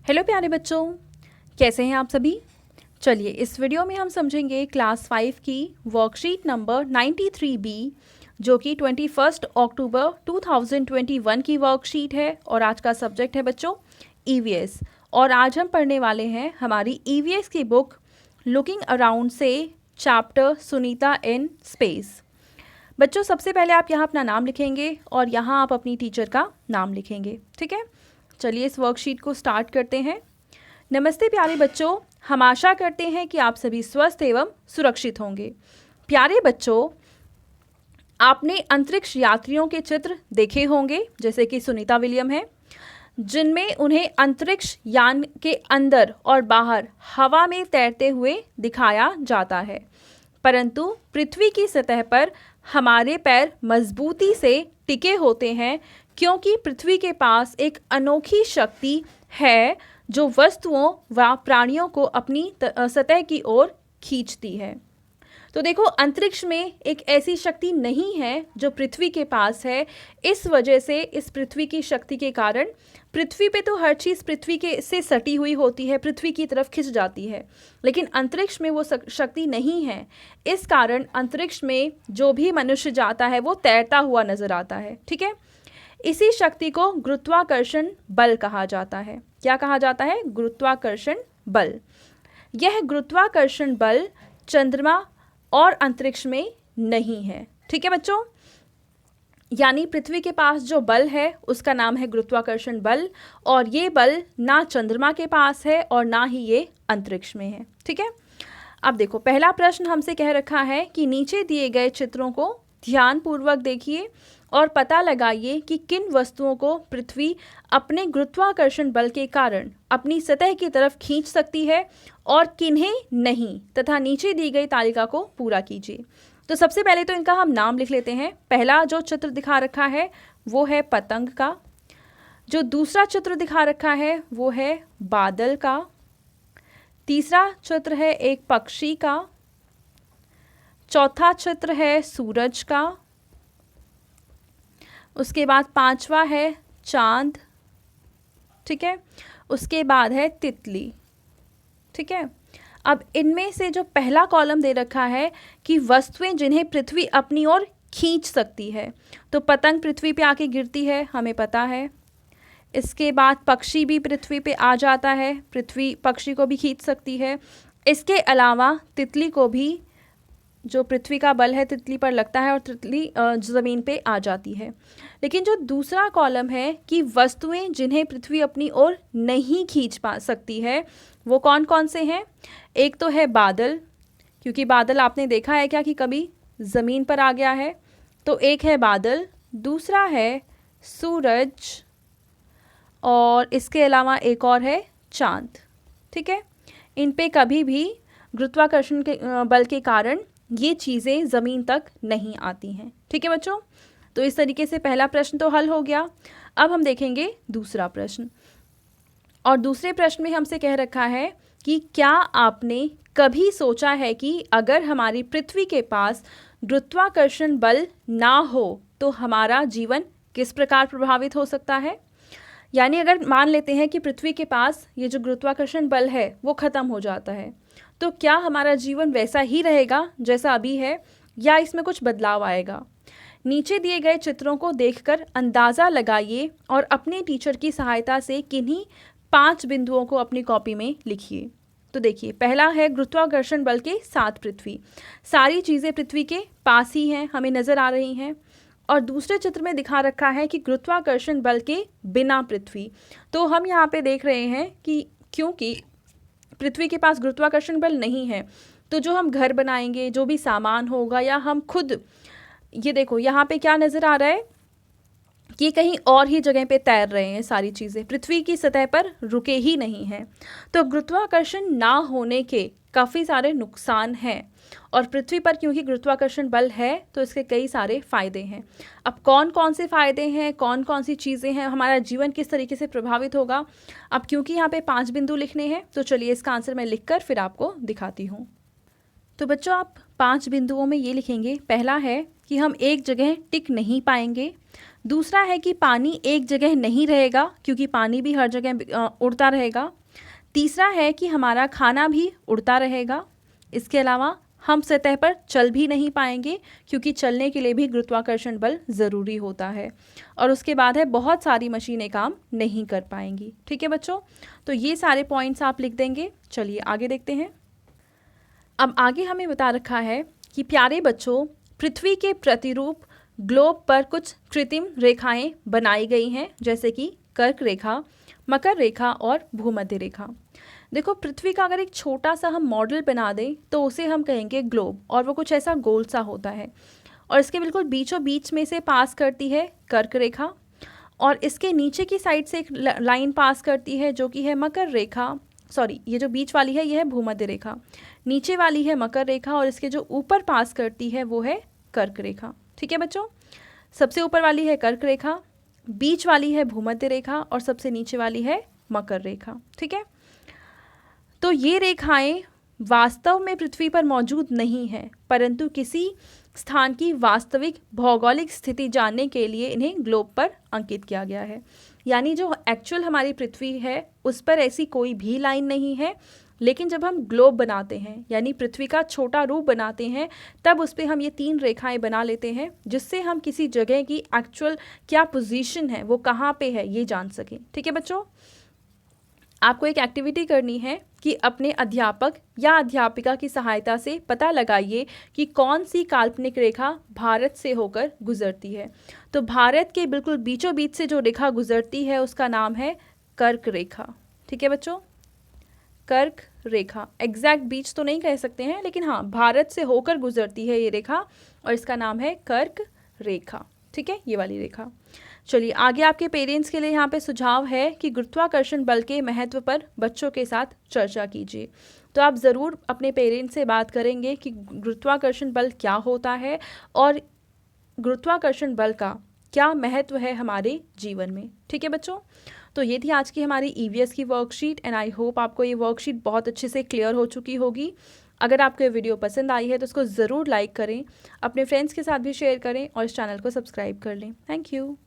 Hello प्यारे बच्चों, कैसे हैं आप सभी। चलिए इस वीडियो में हम समझेंगे क्लास 5 की वर्कशीट नंबर 93B जो कि 21 अक्टूबर 2021 की वर्कशीट है और आज का सब्जेक्ट है बच्चों ईवीएस। और आज हम पढ़ने वाले हैं हमारी ईवीएस की बुक लुकिंग अराउंड से चैप्टर सुनीता इन स्पेस। बच्चों सबसे पहले आप यहाँ अपना नाम लिखेंगे और यहाँ आप अपनी टीचर का नाम लिखेंगे, ठीक है। चलिए इस वर्कशीट को स्टार्ट करते हैं। नमस्ते प्यारे बच्चों, हम आशा करते हैं कि आप सभी स्वस्थ एवं सुरक्षित होंगे। प्यारे बच्चों, आपने अंतरिक्ष यात्रियों के चित्र देखे होंगे जैसे कि सुनीता विलियम है, जिनमें उन्हें अंतरिक्ष यान के अंदर और बाहर हवा में तैरते हुए दिखाया जाता है, परंतु पृथ्वी की सतह पर हमारे पैर मजबूती से टिके होते हैं क्योंकि पृथ्वी के पास एक अनोखी शक्ति है जो वस्तुओं व प्राणियों को अपनी सतह की ओर खींचती है। तो देखो, अंतरिक्ष में एक ऐसी शक्ति नहीं है जो पृथ्वी के पास है। इस वजह से इस पृथ्वी की शक्ति के कारण पृथ्वी पे तो हर चीज़ पृथ्वी के से सटी हुई होती है, पृथ्वी की तरफ खिंच जाती है, लेकिन अंतरिक्ष में वो शक्ति नहीं है। इस कारण अंतरिक्ष में जो भी मनुष्य जाता है वो तैरता हुआ नजर आता है, ठीक है। इसी शक्ति को गुरुत्वाकर्षण बल कहा जाता है। क्या कहा जाता है? गुरुत्वाकर्षण बल। यह गुरुत्वाकर्षण बल चंद्रमा और अंतरिक्ष में नहीं है, ठीक है बच्चों। यानी पृथ्वी के पास जो बल है उसका नाम है गुरुत्वाकर्षण बल, और ये बल ना चंद्रमा के पास है और ना ही ये अंतरिक्ष में है, ठीक है। अब देखो, पहला प्रश्न हमसे कह रखा है कि नीचे दिए गए चित्रों को ध्यानपूर्वक देखिए और पता लगाइए कि किन वस्तुओं को पृथ्वी अपने गुरुत्वाकर्षण बल के कारण अपनी सतह की तरफ खींच सकती है और किन्हें नहीं, तथा नीचे दी गई तालिका को पूरा कीजिए। तो सबसे पहले तो इनका हम नाम लिख लेते हैं। पहला जो चित्र दिखा रखा है वो है पतंग का, जो दूसरा चित्र दिखा रखा है वो है बादल का, तीसरा चित्र है एक पक्षी का, चौथा चित्र है सूरज का, उसके बाद पांचवा है चांद, ठीक है, उसके बाद है तितली, ठीक है। अब इनमें से जो पहला कॉलम दे रखा है कि वस्तुएं जिन्हें पृथ्वी अपनी ओर खींच सकती है, तो पतंग पृथ्वी पे आके गिरती है, हमें पता है। इसके बाद पक्षी भी पृथ्वी पे आ जाता है, पृथ्वी पक्षी को भी खींच सकती है। इसके अलावा तितली को भी, जो पृथ्वी का बल है तितली पर लगता है और तितली ज़मीन पे आ जाती है। लेकिन जो दूसरा कॉलम है कि वस्तुएं जिन्हें पृथ्वी अपनी ओर नहीं खींच पा सकती है, वो कौन कौन से हैं? एक तो है बादल, क्योंकि बादल आपने देखा है क्या कि कभी ज़मीन पर आ गया है, तो एक है बादल, दूसरा है सूरज, और इसके अलावा एक और है चांद, ठीक है। इन पे कभी भी गुरुत्वाकर्षण के बल के कारण ये चीज़ें ज़मीन तक नहीं आती हैं, ठीक है बच्चों। तो इस तरीके से पहला प्रश्न तो हल हो गया। अब हम देखेंगे दूसरा प्रश्न, और दूसरे प्रश्न में हमसे कह रखा है कि क्या आपने कभी सोचा है कि अगर हमारी पृथ्वी के पास गुरुत्वाकर्षण बल ना हो तो हमारा जीवन किस प्रकार प्रभावित हो सकता है। यानी अगर मान लेते हैं कि पृथ्वी के पास ये जो गुरुत्वाकर्षण बल है वो ख़त्म हो जाता है, तो क्या हमारा जीवन वैसा ही रहेगा जैसा अभी है, या इसमें कुछ बदलाव आएगा। नीचे दिए गए चित्रों को देखकर अंदाज़ा लगाइए और अपने टीचर की सहायता से किन्हीं 5 बिंदुओं को अपनी कॉपी में लिखिए। तो देखिए, पहला है गुरुत्वाकर्षण बल के साथ पृथ्वी, सारी चीज़ें पृथ्वी के पास ही हैं, हमें नज़र आ रही हैं। और दूसरे चित्र में दिखा रखा है कि गुरुत्वाकर्षण बल के बिना पृथ्वी। तो हम यहाँ पे देख रहे हैं कि क्योंकि पृथ्वी के पास गुरुत्वाकर्षण बल नहीं है, तो जो हम घर बनाएंगे, जो भी सामान होगा, या हम खुद, ये देखो यहाँ पे क्या नज़र आ रहा है कि कहीं और ही जगह पे तैर रहे हैं, सारी चीज़ें पृथ्वी की सतह पर रुके ही नहीं हैं। तो गुरुत्वाकर्षण ना होने के काफ़ी सारे नुकसान हैं, और पृथ्वी पर क्योंकि गुरुत्वाकर्षण बल है तो इसके कई सारे फ़ायदे हैं। अब कौन कौन से फ़ायदे हैं, कौन कौन सी चीज़ें हैं, हमारा जीवन किस तरीके से प्रभावित होगा। अब क्योंकि यहाँ पे 5 बिंदु लिखने हैं, तो चलिए इसका आंसर मैं लिखकर फिर आपको दिखाती हूँ। तो बच्चों, आप 5 बिंदुओं में ये लिखेंगे। पहला है कि हम एक जगह टिक नहीं पाएंगे, दूसरा है कि पानी एक जगह नहीं रहेगा, क्योंकि पानी भी हर जगह उड़ता रहेगा। तीसरा है कि हमारा खाना भी उड़ता रहेगा। इसके अलावा हम सतह पर चल भी नहीं पाएंगे, क्योंकि चलने के लिए भी गुरुत्वाकर्षण बल ज़रूरी होता है। और उसके बाद है बहुत सारी मशीनें काम नहीं कर पाएंगी। ठीक है बच्चों, तो ये सारे पॉइंट्स आप लिख देंगे। चलिए आगे देखते हैं। अब आगे हमें बता रखा है कि प्यारे बच्चों, पृथ्वी के प्रतिरूप ग्लोब पर कुछ कृत्रिम रेखाएं बनाई गई हैं, जैसे कि कर्क रेखा, मकर रेखा और भूमध्य रेखा। देखो, पृथ्वी का अगर एक छोटा सा हम मॉडल बना दें तो उसे हम कहेंगे ग्लोब, और वो कुछ ऐसा गोल सा होता है, और इसके बिल्कुल बीचों बीच में से पास करती है कर्क रेखा, और इसके नीचे की साइड से एक लाइन पास करती है जो कि है मकर रेखा। सॉरी, ये जो बीच वाली है ये है भूमध्य रेखा, नीचे वाली है मकर रेखा, और इसके जो ऊपर पास करती है वो है कर्क रेखा। ठीक है बच्चों, सबसे ऊपर वाली है कर्क रेखा, बीच वाली है भूमध्य रेखा, और सबसे नीचे वाली है मकर रेखा। ठीक है, तो ये रेखाएं वास्तव में पृथ्वी पर मौजूद नहीं हैं, परंतु किसी स्थान की वास्तविक भौगोलिक स्थिति जानने के लिए इन्हें ग्लोब पर अंकित किया गया है। यानी जो एक्चुअल हमारी पृथ्वी है उस पर ऐसी कोई भी लाइन नहीं है, लेकिन जब हम ग्लोब बनाते हैं यानी पृथ्वी का छोटा रूप बनाते हैं, तब उस पर हम ये 3 रेखाएं बना लेते हैं, जिससे हम किसी जगह की एक्चुअल क्या पोजीशन है, वो कहाँ पे है, ये जान सकें। ठीक है बच्चों, आपको एक एक्टिविटी करनी है कि अपने अध्यापक या अध्यापिका की सहायता से पता लगाइए कि कौन सी काल्पनिक रेखा भारत से होकर गुजरती है। तो भारत के बिल्कुल बीचों बीच से जो रेखा गुजरती है उसका नाम है कर्क रेखा। ठीक है बच्चों, कर्क रेखा, एग्जैक्ट बीच तो नहीं कह सकते हैं, लेकिन हाँ भारत से होकर गुजरती है ये रेखा, और इसका नाम है कर्क रेखा। ठीक है, ये वाली रेखा। चलिए आगे आपके पेरेंट्स के लिए यहाँ पे सुझाव है कि गुरुत्वाकर्षण बल के महत्व पर बच्चों के साथ चर्चा कीजिए। तो आप ज़रूर अपने पेरेंट्स से बात करेंगे कि गुरुत्वाकर्षण बल क्या होता है और गुरुत्वाकर्षण बल का क्या महत्व है हमारे जीवन में। ठीक है बच्चों, तो ये थी आज की हमारी EVS की वर्कशीट, एंड आई होप आपको ये वर्कशीट बहुत अच्छे से क्लियर हो चुकी होगी। अगर आपको ये वीडियो पसंद आई है तो इसको ज़रूर लाइक करें, अपने फ्रेंड्स के साथ भी शेयर करें, और इस चैनल को सब्सक्राइब कर लें। Thank you.